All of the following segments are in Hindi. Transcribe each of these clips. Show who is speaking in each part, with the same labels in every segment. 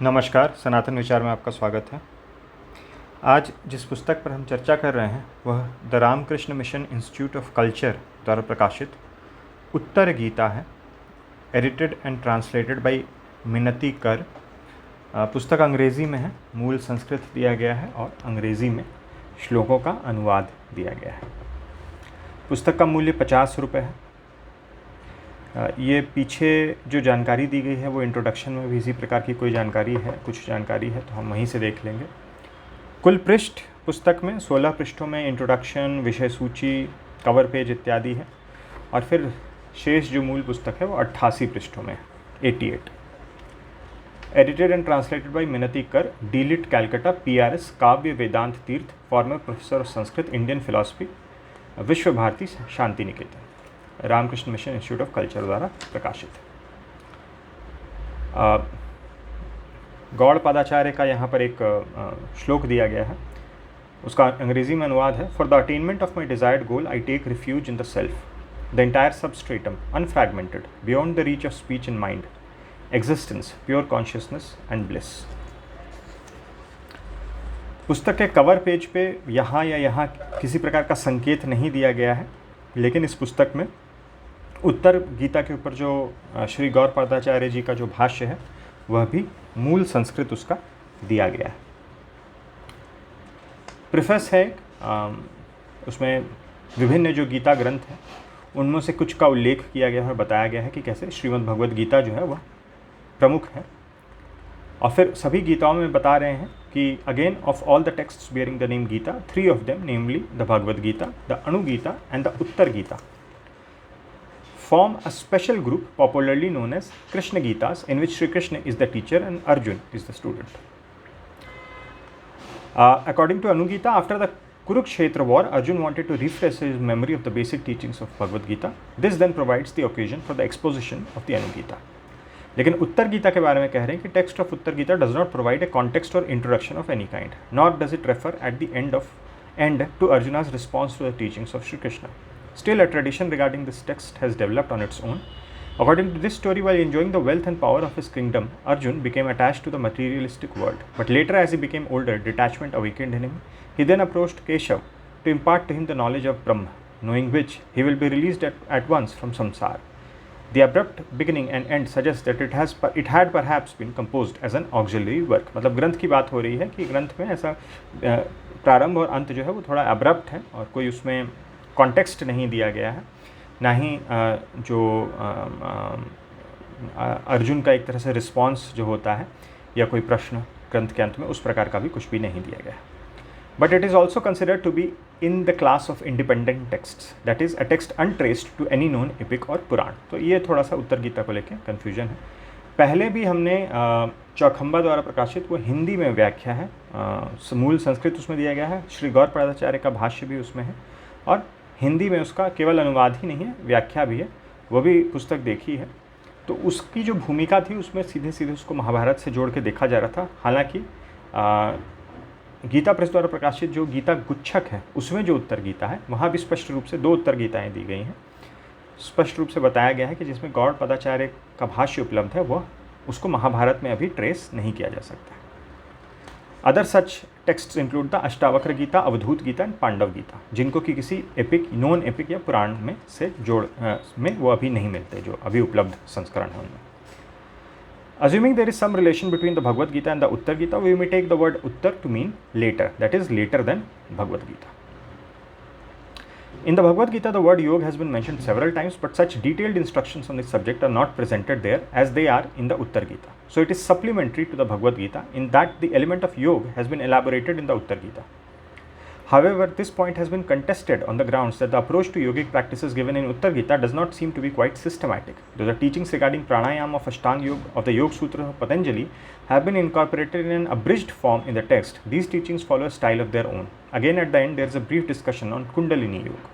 Speaker 1: नमस्कार, सनातन विचार में आपका स्वागत है। आज जिस पुस्तक पर हम चर्चा कर रहे हैं वह the Ramakrishna mission institute of culture द्वारा प्रकाशित उत्तर गीता है, edited and translated by Minati Kar. पुस्तक अंग्रेज़ी में है, मूल संस्कृत दिया गया है और अंग्रेज़ी में श्लोकों का अनुवाद दिया गया है। पुस्तक का मूल्य 50 रुपये है। ये पीछे जो जानकारी दी गई है वो इंट्रोडक्शन में भी इसी प्रकार की कोई जानकारी है, कुछ जानकारी है तो हम वहीं से देख लेंगे। कुल पृष्ठ पुस्तक में 16 पृष्ठों में इंट्रोडक्शन, विषय सूची, कवर पेज इत्यादि है और फिर शेष जो मूल पुस्तक है वो 88 पृष्ठों में है, 88। Edited and translated by Minati Kar, DLitt Calcutta, PRS Kavya Vedanta Tirtha, former professor of Sanskrit, Indian philosophy, Visva Bharati Santiniketan, Ramakrishna mission institute of culture द्वारा प्रकाशित। गौड़ पादाचार्य का यहाँ पर एक श्लोक दिया गया है, उसका अंग्रेजी में अनुवाद है। For the attainment of my desired goal I take refuge in the self, the entire substratum unfragmented beyond the reach of speech and mind, existence pure consciousness and bliss. पुस्तक के कवर पेज पे यहाँ या यहाँ किसी प्रकार का संकेत नहीं दिया गया है, लेकिन इस पुस्तक में उत्तर गीता के ऊपर जो श्री गौड़ पादाचार्य जी का जो भाष्य है वह भी मूल संस्कृत उसका दिया गया है। प्रिफेस है, उसमें विभिन्न जो गीता ग्रंथ हैं उनमें से कुछ का उल्लेख किया गया है और बताया गया है कि कैसे श्रीमद् भगवद गीता जो है वह प्रमुख है। और फिर सभी गीताओं में बता रहे हैं कि again of all the texts bearing the name Gita, 3 of them namely the Bhagavad Gita, the Anu Gita and the Uttara Gita form a special group popularly known as Krishna Gitas, in which Sri Krishna is the teacher and Arjun is the student. According to Anu Gita, after the Kurukshetra war, Arjun wanted to refresh his memory of the basic teachings of Bhagavad Gita. This then provides the occasion for the exposition of the Anu Gita. लेकिन उत्तर गीता के बारे में कह रहे हैं कि text of Uttara Gita does not provide a context or introduction of any kind, not does it refer at the end to Arjuna's response to the teachings of Sri Krishna. Still, a tradition regarding this text has developed on its own. According to this story, while enjoying the wealth and power of his kingdom, Arjun became attached to the materialistic world. But later, as he became older, detachment awakened in him. He then approached Keshav to impart to him the knowledge of Brahma, knowing which he will be released at once from samsara. The abrupt beginning and end suggests that it had perhaps been composed as an auxiliary work. मतलब ग्रंथ की बात हो रही है कि ग्रंथ में ऐसा प्रारंभ और अंत जो है वो थोड़ा अब्रप्ट है और कोई उसमें कॉन्टेक्स्ट नहीं दिया गया है, ना ही जो अर्जुन का एक तरह से रिस्पॉन्स जो होता है या कोई प्रश्न ग्रंथ के अंत में उस प्रकार का भी कुछ भी नहीं दिया गया है। But it is also considered to be in the class of independent texts, that is a text untraced to any known epic or Purana. तो ये थोड़ा सा उत्तर गीता को लेकर कन्फ्यूजन है। पहले भी हमने चौखंबा द्वारा प्रकाशित वो हिंदी में व्याख्या है, मूल संस्कृत उसमें दिया गया है, श्री गौड़ पादाचार्य का भाष्य भी उसमें है और हिंदी में उसका केवल अनुवाद ही नहीं है, व्याख्या भी है, वो भी पुस्तक देखी है। तो उसकी जो भूमिका थी उसमें सीधे सीधे उसको महाभारत से जोड़ के देखा जा रहा था। हालांकि गीता प्रेस द्वारा प्रकाशित जो गीता गुच्छक है उसमें जो उत्तर गीता है वहाँ भी स्पष्ट रूप से 2 उत्तर गीताएँ दी गई हैं। स्पष्ट रूप से बताया गया है कि जिसमें गौड़ पादाचार्य का भाष्य उपलब्ध है वह उसको महाभारत में अभी ट्रेस नहीं किया जा सकता। Other such texts include the Ashtavakra Gita, Avadhuta Gita and Pandava Gita, जिनको कि किसी एपिक, नॉन एपिक या पुराण में से जोड़ में वो अभी नहीं मिलते, जो अभी उपलब्ध संस्करण है उनमें। Assuming there is some relation between the Bhagavad Gita and the Uttar Gita, we may take the word Uttar to mean later, that is later than Bhagavad Gita. In the Bhagavad Gita, the word yoga has been mentioned several times, but such detailed instructions on this subject are not presented there as they are in the Uttar Gita. So it is supplementary to the Bhagavad Gita in that the element of yoga has been elaborated in the Uttar Gita. However, this point has been contested on the grounds that the approach to yogic practices given in Uttar Gita does not seem to be quite systematic. Though the teachings regarding pranayama of Ashtanga Yoga of the Yoga Sutras of Patanjali have been incorporated in an abridged form in the text, these teachings follow a style of their own. Again, at the end, there is a brief discussion on Kundalini Yoga.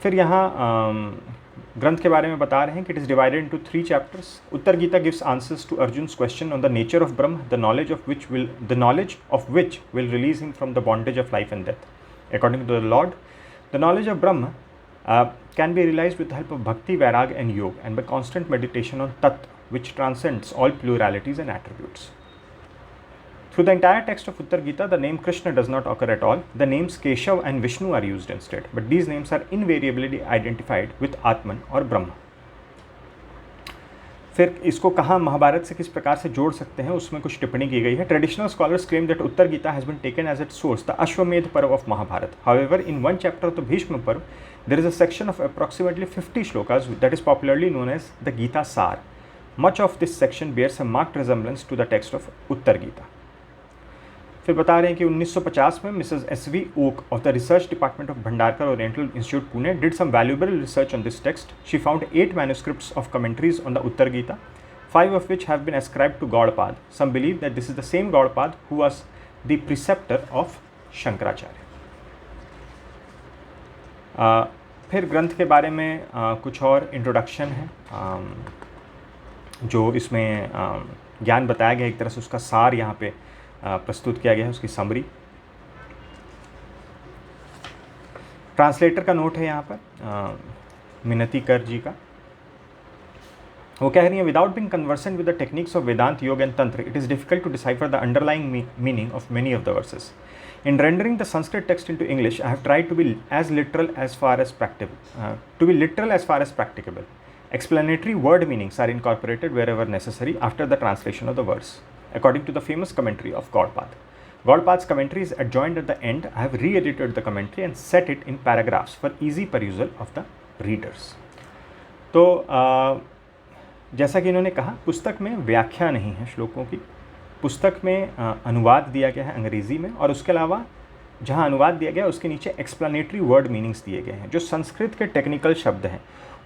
Speaker 1: फिर यहाँ ग्रंथ के बारे में बता रहे हैं कि it is divided into 3 chapters. Uttara Gita gives answers to Arjun's question on the nature of Brahma, the knowledge of which will release him from the bondage of life and death. According to the lord, the knowledge of Brahma can be realized with the help of bhakti, vairag and yoga, and by constant meditation on tat, which transcends all pluralities and attributes. Through the entire text of Uttar Gita, the name Krishna does not occur at all. The names Keshav and Vishnu are used instead, but these names are invariably identified with Atman or Brahma. फिर इसको कहाँ महाभारत से किस प्रकार से जोड़ सकते हैं, उसमें कुछ टिप्पणी की गई है. Traditional scholars claim that Uttara Gita has been taken as its source the Ashvamedha Parva of Mahabharata. However, in one chapter of the Bhishma Parva there is a section of approximately 50 shlokas that is popularly known as the Gita Sar. Much of this section bears a marked resemblance to the text of Uttar Gita. फिर बता रहे हैं कि 1950 में Mrs S V. Oak of the research department of Bhandarkar oriental institute Pune did some valuable research on this text. She found 8 manuscripts of commentaries on the Uttar Gita, 5 of which have been ascribed to Gaudapad. Some believe that this is the same Gaudapad who was the preceptor of Shankaracharya. फिर ग्रंथ के बारे में कुछ और इंट्रोडक्शन है, जो इसमें ज्ञान बताया गया, एक तरह से उसका सार यहाँ पे प्रस्तुत किया गया है, उसकी समरी. ट्रांसलेटर का नोट है यहाँ पर मिनती कर जी का. वो कह रही हैं, without being conversant with the techniques of Vedanta, yoga and tantra, it is difficult to decipher the underlying meaning of many of the verses. In rendering the Sanskrit text into English, I have tried to be as literal as far as practicable. Explanatory word meanings are incorporated wherever necessary after the translation of the verse, according to the famous commentary of Gaudapad. Gaudapad's commentary is adjoined at the end. I have re-edited the commentary and set it in paragraphs for easy perusal of the readers. तो जैसा कि इन्होंने कहा, पुस्तक में व्याख्या नहीं है श्लोकों की. पुस्तक में अनुवाद दिया गया है अंग्रेज़ी में, और उसके अलावा जहाँ अनुवाद दिया गया है उसके नीचे एक्सप्लेनेटरी वर्ड मीनिंग्स दिए गए हैं. जो संस्कृत के टेक्निकल शब्द हैं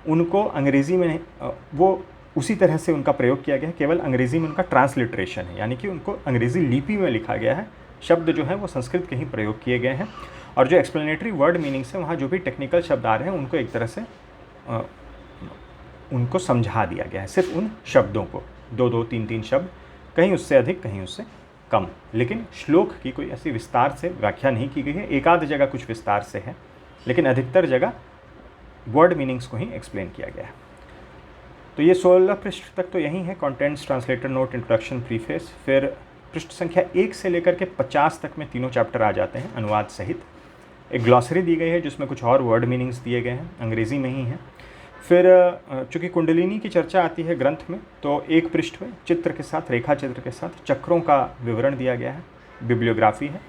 Speaker 1: उनको अंग्रेज़ी में वो उसी तरह से उनका प्रयोग किया गया है, केवल अंग्रेज़ी में उनका ट्रांसलिट्रेशन है, यानी कि उनको अंग्रेज़ी लिपि में लिखा गया है. शब्द जो हैं वो संस्कृत के ही प्रयोग किए गए हैं, और जो एक्सप्लेनेटरी वर्ड मीनिंग्स हैं वहाँ जो भी टेक्निकल शब्द आ रहे हैं उनको एक तरह से उनको समझा दिया गया है, सिर्फ उन शब्दों को, 2-2, 3-3 शब्द, कहीं उससे अधिक कहीं उससे कम. लेकिन श्लोक की कोई ऐसी विस्तार से व्याख्या नहीं की गई है. एक आध जगह कुछ विस्तार से है, लेकिन अधिकतर जगह वर्ड मीनिंग्स को ही एक्सप्लेन किया गया है. तो ये 16 पृष्ठ तक तो यही है, contents, translator note, introduction, preface. फिर पृष्ठ संख्या 1 से लेकर के 50 तक में तीनों चैप्टर आ जाते हैं अनुवाद सहित. एक ग्लॉसरी दी गई है जिसमें कुछ और वर्ड मीनिंग्स दिए गए हैं, अंग्रेज़ी में ही है. फिर चूँकि कुंडलिनी की चर्चा आती है ग्रंथ में, तो एक पृष्ठ में चित्र के साथ, रेखा चित्र के साथ चक्रों का विवरण दिया गया है, बिब्लियोग्राफी है.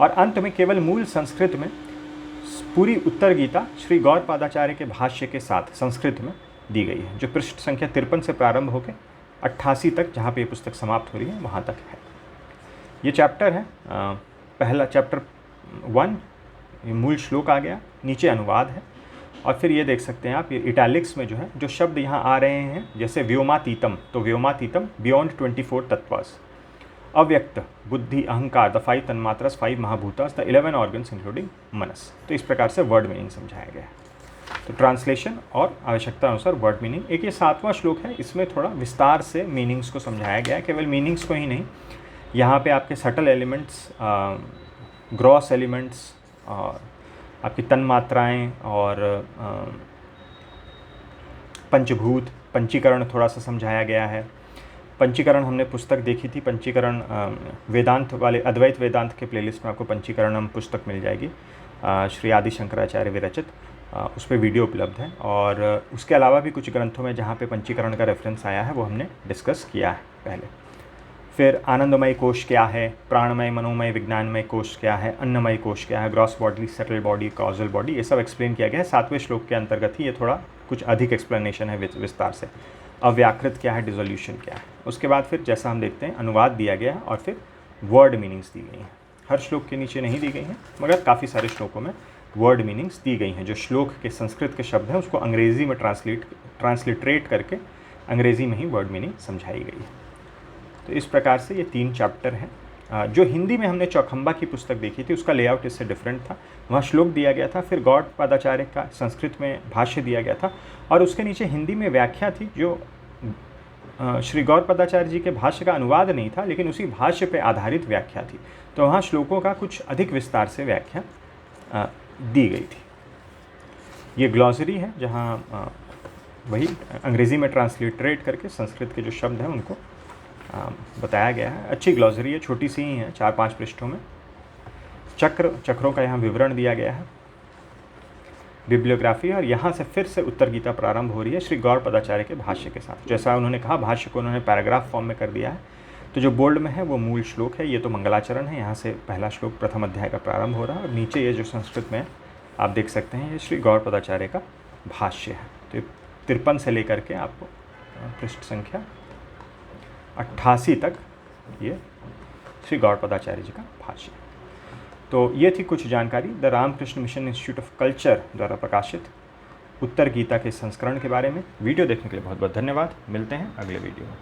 Speaker 1: और अंत में केवल मूल संस्कृत में पूरी उत्तर गीता श्री गौड़पादाचार्य के भाष्य के साथ संस्कृत में दी गई है, जो पृष्ठ संख्या 53 से प्रारंभ होकर 88 तक, जहाँ पे ये पुस्तक समाप्त हो रही है, वहाँ तक है. ये चैप्टर है पहला, चैप्टर 1, ये मूल श्लोक आ गया, नीचे अनुवाद है. और फिर ये देख सकते हैं आप, ये इटैलिक्स में जो है जो शब्द यहाँ आ रहे हैं, जैसे व्योमातीतम, तो व्योमातीतम बियॉन्ड 24 तत्वास. अव्यक्त, बुद्धि, अहंकार, द 5 तन्मात्रास, 5 महाभूतास, द 11 ऑर्गन्स इंक्लूडिंग मनस. तो इस प्रकार से वर्ड मीनिंग समझाया गया है. तो ट्रांसलेशन और आवश्यकता अनुसार वर्ड मीनिंग. एक ये 7वां श्लोक है, इसमें थोड़ा विस्तार से मीनिंग्स को समझाया गया है, केवल मीनिंग्स को ही नहीं, यहाँ पे आपके सटल एलिमेंट्स, ग्रॉस एलिमेंट्स, और आपकी तन्मात्राएँ और पंचभूत, पंचीकरण थोड़ा सा समझाया गया है. पंचीकरण हमने पुस्तक देखी थी, पंचीकरण वेदांत वाले, अद्वैत वेदांत के प्लेलिस्ट में आपको पंचीकरणम पुस्तक मिल जाएगी, श्री आदि शंकराचार्य विरचित, उस पर वीडियो उपलब्ध है. और उसके अलावा भी कुछ ग्रंथों में जहाँ पे पंचीकरण का रेफरेंस आया है वो हमने डिस्कस किया है पहले. फिर आनंदमय कोश क्या है, प्राणमय, मनोमय, विज्ञानमय कोश क्या है, अन्नमय कोश क्या है, gross body, subtle body, causal body, ये सब एक्सप्लेन किया गया है 7वें श्लोक के अंतर्गत ही. ये थोड़ा कुछ अधिक एक्सप्लेनेशन है विस्तार से. अव्याकृत क्या है, डिसोल्यूशन क्या है. उसके बाद फिर जैसा हम देखते हैं अनुवाद दिया गया है, और फिर वर्ड मीनिंग्स दी गई हैं. हर श्लोक के नीचे नहीं दी गई हैं, मगर काफ़ी सारे श्लोकों में वर्ड मीनिंग्स दी गई हैं. जो श्लोक के संस्कृत के शब्द हैं उसको अंग्रेज़ी में ट्रांसलिट्रेट करके अंग्रेज़ी में ही वर्ड मीनिंग समझाई गई है. तो इस प्रकार से ये 3 चैप्टर हैं. जो हिंदी में हमने चौखंबा की पुस्तक देखी थी उसका लेआउट इससे डिफरेंट था. वहाँ श्लोक दिया गया था, फिर गौड़पादाचार्य का संस्कृत में भाष्य दिया गया था, और उसके नीचे हिंदी में व्याख्या थी, जो श्री गौड़पादाचार्य जी के भाष्य का अनुवाद नहीं था, लेकिन उसी भाष्य पर आधारित व्याख्या थी. तो वहाँ श्लोकों का कुछ अधिक विस्तार से व्याख्या दी गई थी. ये ग्लॉसरी है जहाँ वही अंग्रेज़ी में ट्रांसलिटरेट करके संस्कृत के जो शब्द हैं उनको बताया गया है। अच्छी ग्लॉसरी है, छोटी सी ही है, 4-5 पृष्ठों में। चक्रों का यहाँ विवरण दिया गया है, बिब्लियोग्राफी। और यहाँ से फिर से उत्तर गीता प्रारंभ हो रही है श्री गौड़ पदाचार्य के भाष्य के साथ। जैसा उन्होंने कहा, भाष्य को उन्होंने पैराग्राफ फॉर्म में कर दिया है, तो जो बोल्ड में है वो मूल श्लोक है। ये तो मंगलाचरण है, यहाँ से पहला श्लोक प्रथम अध्याय का प्रारंभ हो रहा है, और नीचे ये जो संस्कृत में आप देख सकते हैं ये श्री गौड़ पदाचार्य का भाष्य है। तो 53 से लेकर के आपको पृष्ठ संख्या 88 तक ये श्री गौड़ पदाचार्य जी का भाष्य है। तो ये थी कुछ जानकारी the Ramakrishna mission institute of culture द्वारा प्रकाशित उत्तर गीता के संस्करण के बारे में। वीडियो देखने के लिए बहुत बहुत धन्यवाद। मिलते हैं अगले वीडियो में।